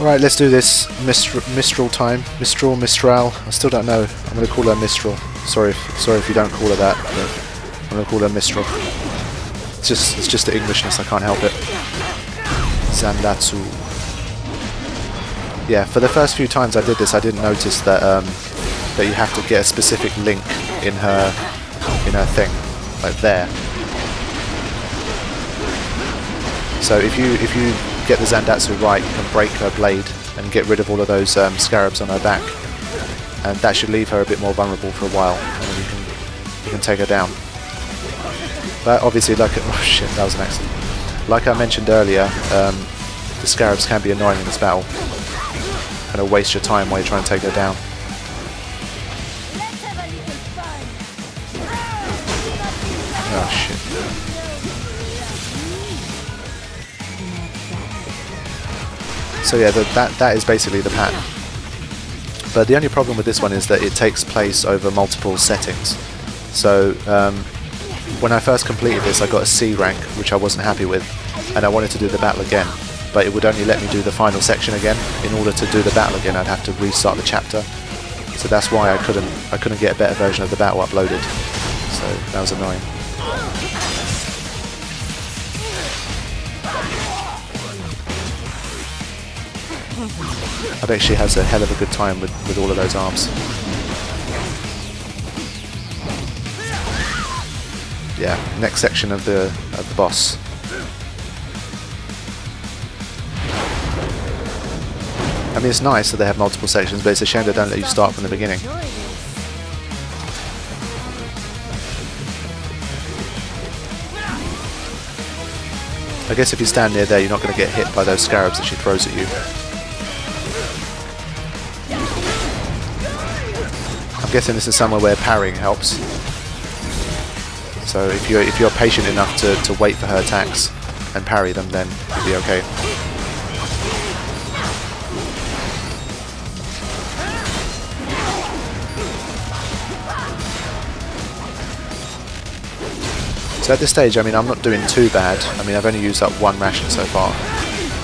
Alright, let's do this. Mistral time. Mistral. I still don't know. I'm going to call her Mistral. Sorry if you don't call her that, but I'm going to call her Mistral. It's just the Englishness, I can't help it. Zandatsu. Yeah, for the first few times I did this, I didn't notice that that you have to get a specific link in her thing, like there. So if you get the Zandatsu right, you can break her blade and get rid of all of those scarabs on her back, and that should leave her a bit more vulnerable for a while, and then you can take her down. But obviously, oh shit, that was an accident. Like I mentioned earlier, the scarabs can be annoying in this battle. Kind of waste your time while you're trying to take her down. Oh shit. So yeah, that is basically the pattern. But the only problem with this one is that it takes place over multiple settings. So when I first completed this, I got a C rank, which I wasn't happy with, and I wanted to do the battle again, but it would only let me do the final section again. In order to do the battle again, I'd have to restart the chapter. So that's why I couldn't get a better version of the battle uploaded. So that was annoying. I bet she has a hell of a good time with all of those arms. Yeah, next section of the boss. I mean, it's nice that they have multiple sections, but it's a shame they don't let you start from the beginning. I guess if you stand near there, you're not going to get hit by those scarabs that she throws at you. I'm guessing this is somewhere where parrying helps. So if you're patient enough to wait for her attacks and parry them, then you'll be okay. So at this stage, I mean, I'm not doing too bad. I mean, I've only used up one ration so far,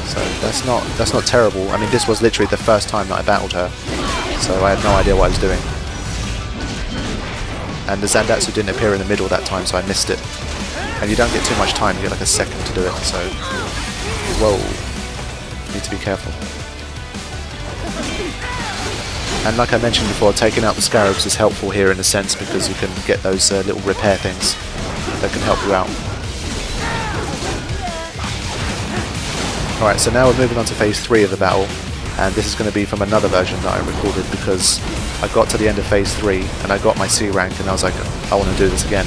so that's not terrible. I mean, this was literally the first time that I battled her, so I had no idea what I was doing. And the Zandatsu didn't appear in the middle that time, so I missed it. And you don't get too much time, you get like a second to do it, so... Whoa. Need to be careful. And like I mentioned before, taking out the scarabs is helpful here in a sense, because you can get those little repair things that can help you out. Alright, so now we're moving on to phase 3 of the battle, and this is going to be from another version that I recorded, because I got to the end of phase 3 and I got my C rank and I was like, I want to do this again.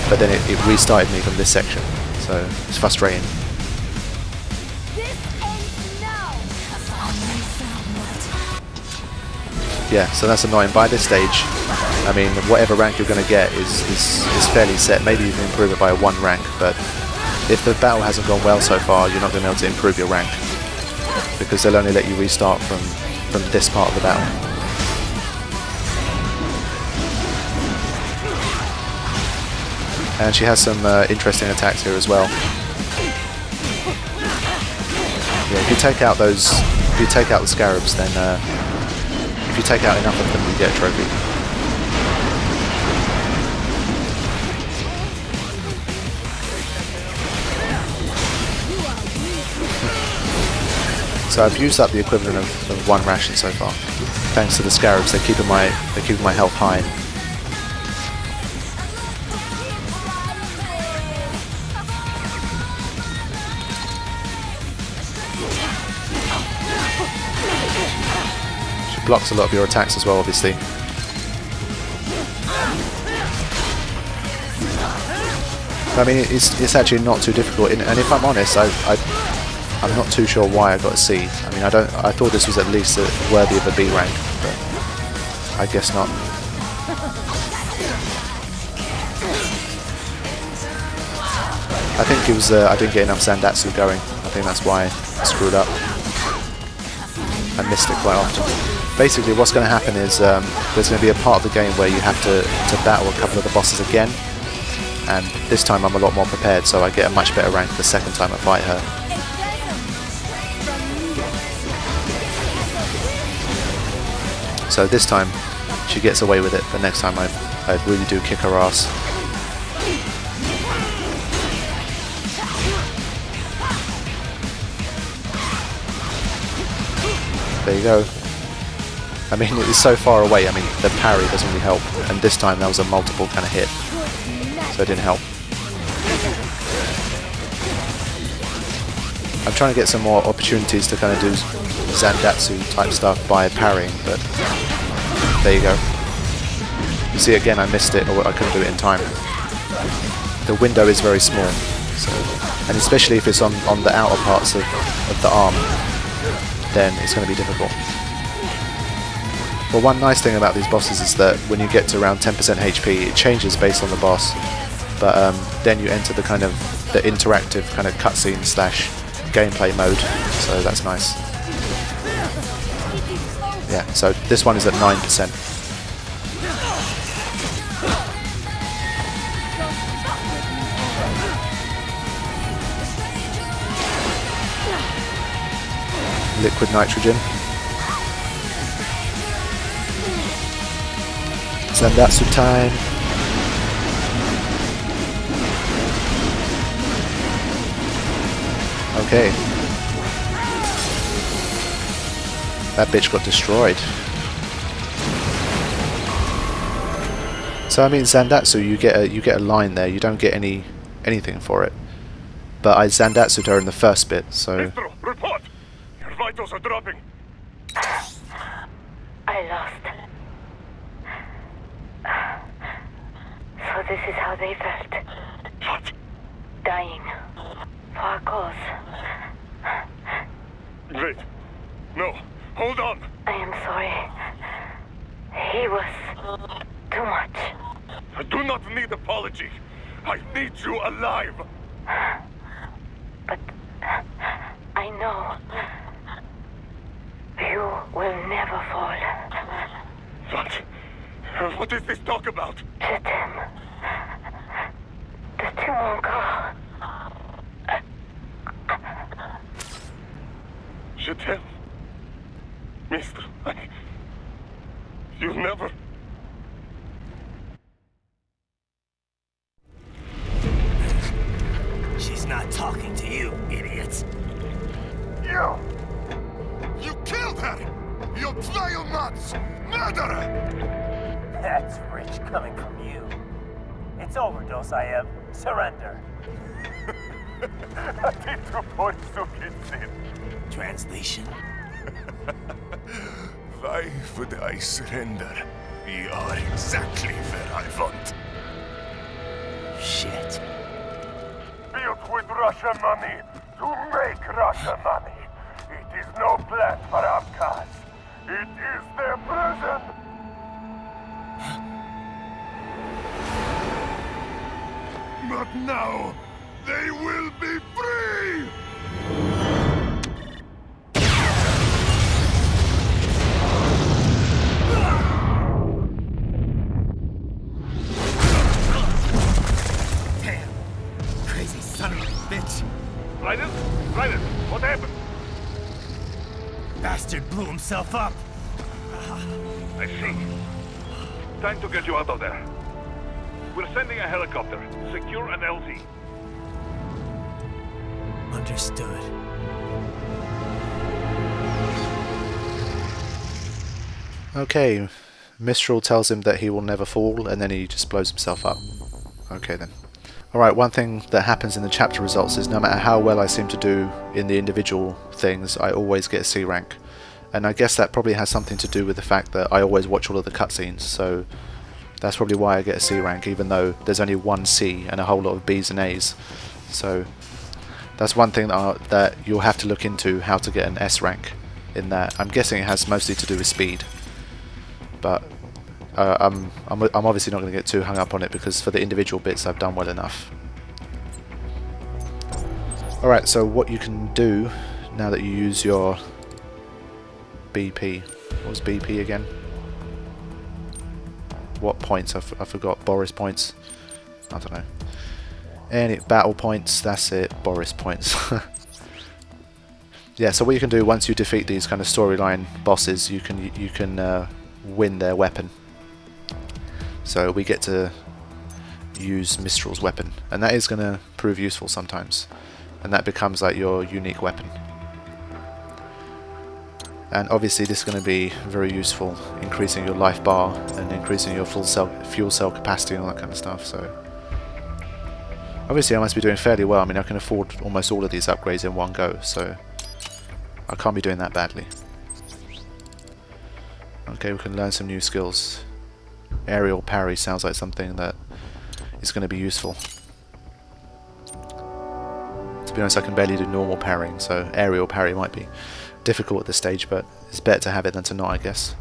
But then it restarted me from this section, so it's frustrating. Yeah, so that's annoying. By this stage, I mean, whatever rank you're going to get is fairly set. Maybe you can improve it by 1 rank, but if the battle hasn't gone well so far, you're not going to be able to improve your rank, because they'll only let you restart from this part of the battle. And she has some interesting attacks here as well. Yeah, if you take out the scarabs, then if you take out enough of them, you get a trophy. So I've used up the equivalent of 1 ration so far, thanks to the scarabs. They're keeping my health high. Blocks a lot of your attacks as well, obviously. I mean, it's actually not too difficult, and if I'm honest, I'm not too sure why I got a C. I mean, I thought this was at least worthy of a B rank, but I guess not. I think it was I didn't get enough Zandatsu going. I think that's why I screwed up. I missed it quite often. Basically, what's going to happen is there's going to be a part of the game where you have to battle a couple of the bosses again, and this time I'm a lot more prepared, so I get a much better rank the second time I fight her. So this time she gets away with it, but next time I really do kick her ass. There you go. I mean, it is so far away, I mean, the parry doesn't really help, and this time that was a multiple kind of hit, so it didn't help. I'm trying to get some more opportunities to kind of do Zandatsu type stuff by parrying, but there you go. You see, again, I missed it, or I couldn't do it in time. The window is very small, so, and especially if it's on the outer parts of the arm, then it's going to be difficult. Well, one nice thing about these bosses is that when you get to around 10% HP, it changes based on the boss, but then you enter the kind of the interactive kind of cutscene slash gameplay mode, so that's nice. Yeah, so this one is at 9%. Liquid nitrogen. Zandatsu time. Okay. That bitch got destroyed. So I mean, Zandatsu, you get a line there. You don't get anything for it. But I Zandatsu'd her in the first bit, so. Mistral, report. Your vitals are dropping. I lost. So this is how they felt. What? Dying. For a cause. Wait. No. Hold on. I am sorry. He was too much. I do not need apology. I need you alive. But I know you will never fall. What? What is this talk about? Je t'aime. De tout mon corps. Je t'aime. Mistral, you never... She's not talking to you, idiots. You! You killed her! You vile nuts! Murderer! That's rich coming from you. It's overdose, I have. Surrender. Translation? Why would I surrender? You are exactly where I want. Shit. Built with Russian money to make Russian money. It is no plan for outcasts. It is their prison. But now, they will be free! Damn. Crazy son of a bitch. Raiden? Raiden, what happened? Bastard blew himself up. I see. Time to get you out of there. We're sending a helicopter. Secure an LZ. Understood. Okay, Mistral tells him that he will never fall, and then he just blows himself up. Okay then. Alright, one thing that happens in the chapter results is no matter how well I seem to do in the individual things, I always get a C rank. And I guess that probably has something to do with the fact that I always watch all of the cutscenes, so that's probably why I get a C rank, even though there's only one C and a whole lot of Bs and As. So that's one thing that you'll have to look into, how to get an S rank in that. I'm guessing it has mostly to do with speed, but I'm obviously not going to get too hung up on it because for the individual bits I've done well enough. Alright, so what you can do now that you use your BP. What was BP again? What points? I forgot. Boris points. I don't know. Any battle points, that's it. Boris points. Yeah, so what you can do once you defeat these kind of storyline bosses, you can win their weapon. So we get to use Mistral's weapon, and that is going to prove useful sometimes, and that becomes like your unique weapon. And obviously this is going to be very useful, increasing your life bar and increasing your fuel cell capacity and all that kind of stuff. So obviously I must be doing fairly well. I mean, I can afford almost all of these upgrades in one go, so I can't be doing that badly. Okay, we can learn some new skills. Aerial parry sounds like something that is going to be useful. To be honest, I can barely do normal parrying, so aerial parry might be difficult at this stage, but it's better to have it than to not, I guess.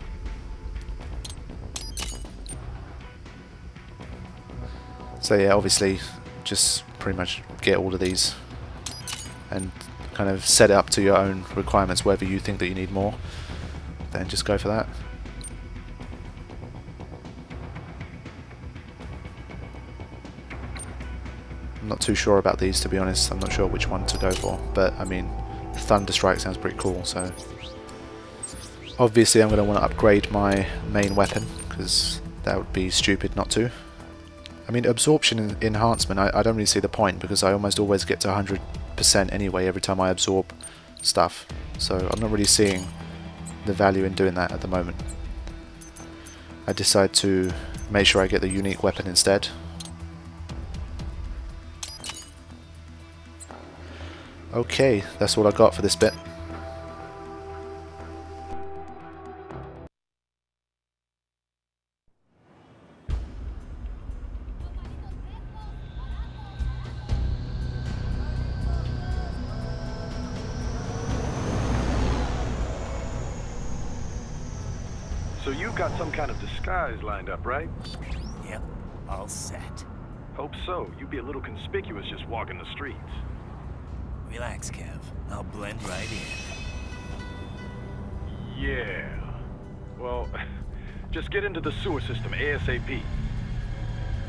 So yeah, obviously just pretty much get all of these and kind of set it up to your own requirements. Whether you think that you need more, then just go for that. I'm not too sure about these, to be honest. I'm not sure which one to go for, but I mean, Thunder Strike sounds pretty cool, so obviously I'm going to want to upgrade my main weapon, because that would be stupid not to. I mean, absorption enhancement, I don't really see the point, because I almost always get to 100% anyway every time I absorb stuff, so I'm not really seeing the value in doing that at the moment. I decide to make sure I get the unique weapon instead. Okay, that's all I got for this bit. So you've got some kind of disguise lined up, right? Yep, all set. Hope so. You'd be a little conspicuous just walking the streets. Relax, Kev. I'll blend right in. Yeah. Well, just get into the sewer system ASAP.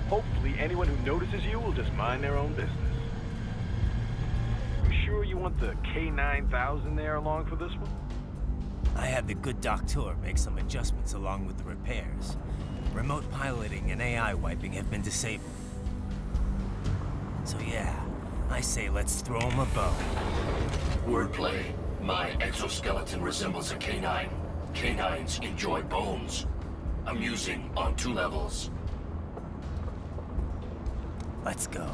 Hopefully anyone who notices you will just mind their own business. You sure you want the K9000 there along for this one? I had the good doctor make some adjustments along with the repairs. Remote piloting and AI wiping have been disabled. So yeah, I say let's throw him a bone. Wordplay. My exoskeleton resembles a canine. Canines enjoy bones. Amusing on 2 levels. Let's go.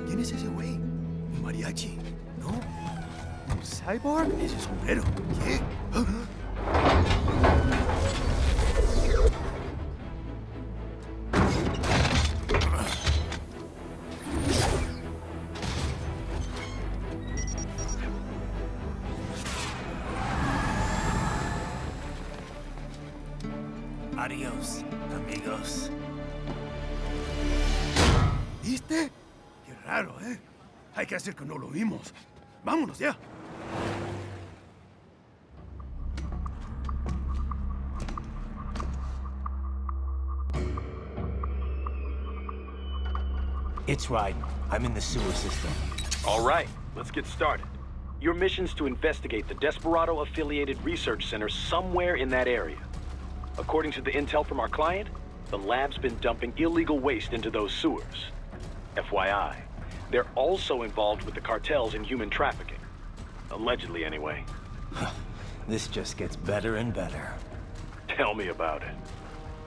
¿Quién es ese güey? ¿Un mariachi? ¿No? ¿Un cyborg? Ese sombrero. ¿Qué? Adios, amigos. ¿Viste? Qué raro, ¿eh? Hay que hacer que no lo vimos. Vámonos ya. It's Raiden. I'm in the sewer system. All right, let's get started. Your mission's to investigate the Desperado-affiliated research center somewhere in that area. According to the intel from our client, the lab's been dumping illegal waste into those sewers. FYI, they're also involved with the cartels in human trafficking. Allegedly, anyway. This just gets better and better. Tell me about it.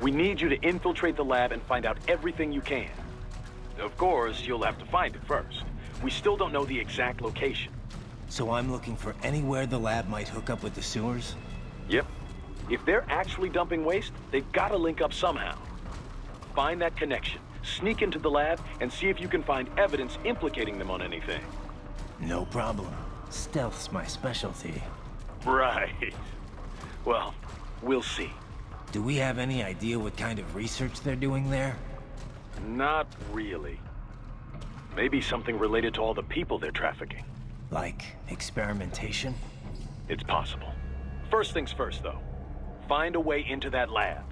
We need you to infiltrate the lab and find out everything you can. Of course, you'll have to find it first. We still don't know the exact location. So I'm looking for anywhere the lab might hook up with the sewers? Yep. If they're actually dumping waste, they've got to link up somehow. Find that connection, sneak into the lab, and see if you can find evidence implicating them on anything. No problem. Stealth's my specialty. Right. Well, we'll see. Do we have any idea what kind of research they're doing there? Not really. Maybe something related to all the people they're trafficking. Like experimentation? It's possible. First things first, though. Find a way into that lab.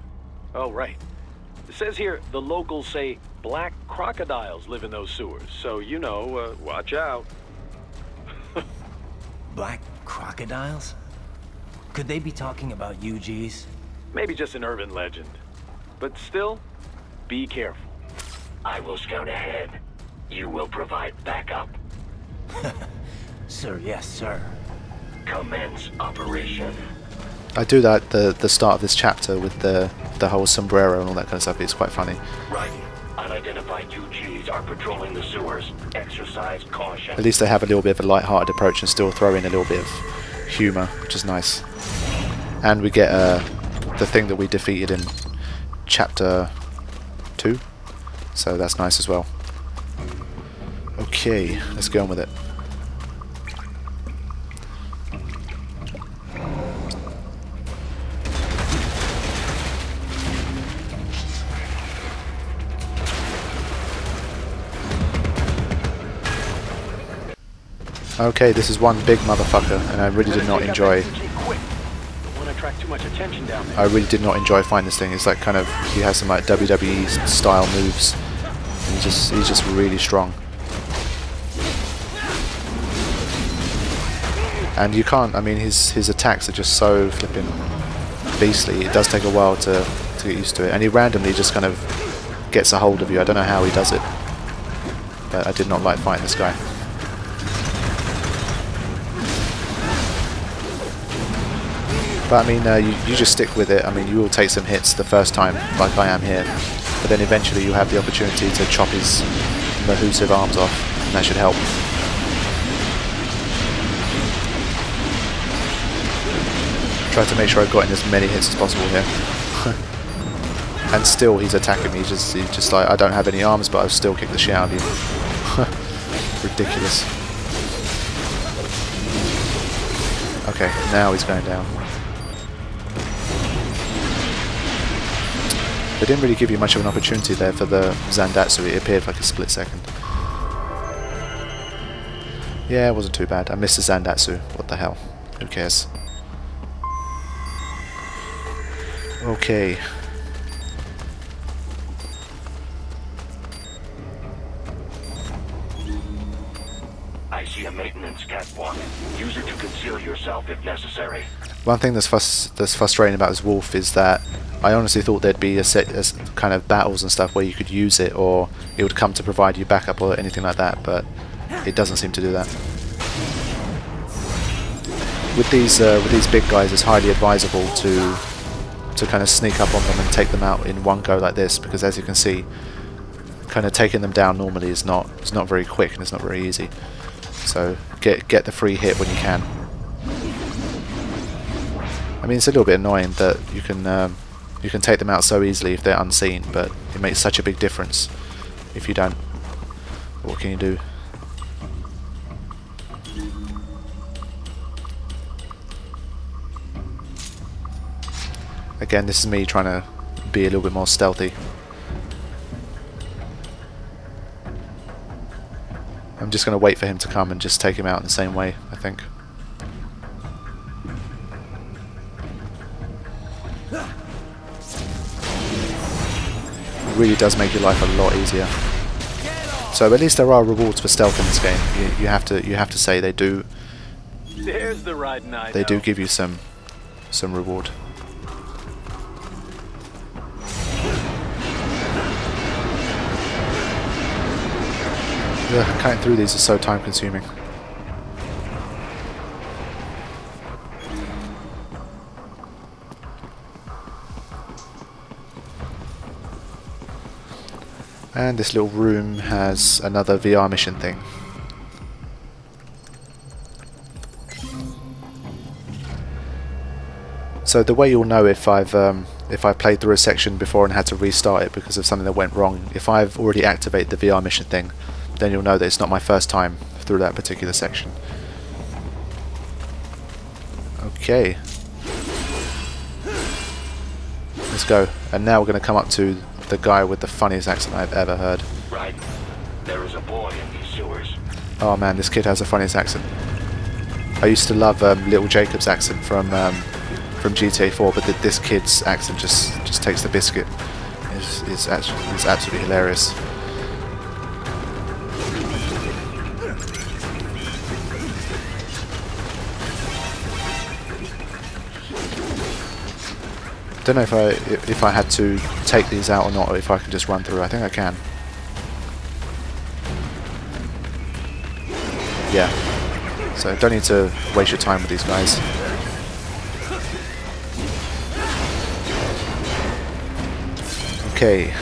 Oh, right. It says here the locals say black crocodiles live in those sewers, so you know, watch out. Black crocodiles? Could they be talking about UGs? Maybe just an urban legend. But still, be careful. I will scout ahead. You will provide backup. Sir, yes, sir. Commence operation. I do that at the start of this chapter with the whole sombrero and all that kind of stuff. It's quite funny. Raiden, unidentified UGs are patrolling the sewers. Exercise caution. At least they have a little bit of a light-hearted approach and still throw in a little bit of humour, which is nice. And we get the thing that we defeated in chapter 2, so that's nice as well. Okay, let's go on with it. Okay, this is one big motherfucker, and I really did not enjoy. I really did not enjoy fighting this thing. It's like kind of, he has some like WWE style moves. And he's just really strong. And you can't. I mean, his attacks are just so flipping beastly. It does take a while to get used to it, and he randomly just kind of gets a hold of you. I don't know how he does it, but I did not like fighting this guy. But I mean, you just stick with it. I mean, you will take some hits the first time, like I am here, but then eventually you have the opportunity to chop his mahoosive arms off, and that should help. Try to make sure I've got in as many hits as possible here. And still he's attacking me, he's just like, I don't have any arms, but I'll still kick the shit out of you. Ridiculous. Okay, now he's going down. They didn't really give you much of an opportunity there for the Zandatsu. It appeared for like a split second. Yeah, it wasn't too bad. I missed the Zandatsu. What the hell? Who cares? Okay. I see a maintenance catwalk. Use it to conceal yourself if necessary. One thing that's frustrating about this wolf is that I honestly thought there'd be a set as kind of battles and stuff where you could use it, or it would come to provide you backup or anything like that, but it doesn't seem to do that. With these big guys, it's highly advisable to kind of sneak up on them and take them out in one go like this, because as you can see, kind of taking them down normally is not very quick and it's not very easy. So get the free hit when you can. I mean, it's a little bit annoying that you can take them out so easily if they're unseen, but it makes such a big difference if you don't. What can you do? Again, this is me trying to be a little bit more stealthy. I'm just going to wait for him to come and just take him out in the same way, I think. It really does make your life a lot easier. So at least there are rewards for stealth in this game. You have to say they do. There's the Raiden I know. They do give you some reward. Cutting through these is so time consuming. And this little room has another VR mission thing. So the way you'll know if I've played through a section before and had to restart it because of something that went wrong, if I've already activated the VR mission thing, then you'll know that it's not my first time through that particular section. Okay. Let's go. And now we're going to come up to the guy with the funniest accent I've ever heard. Right. There is a boy in these sewers. Oh man, this kid has the funniest accent. I used to love Little Jacob's accent from GTA 4, but this kid's accent just takes the biscuit. It's absolutely hilarious. Don't know if I had to take these out or not, or if I can just run through. I think I can. Yeah. So don't need to waste your time with these guys. Okay.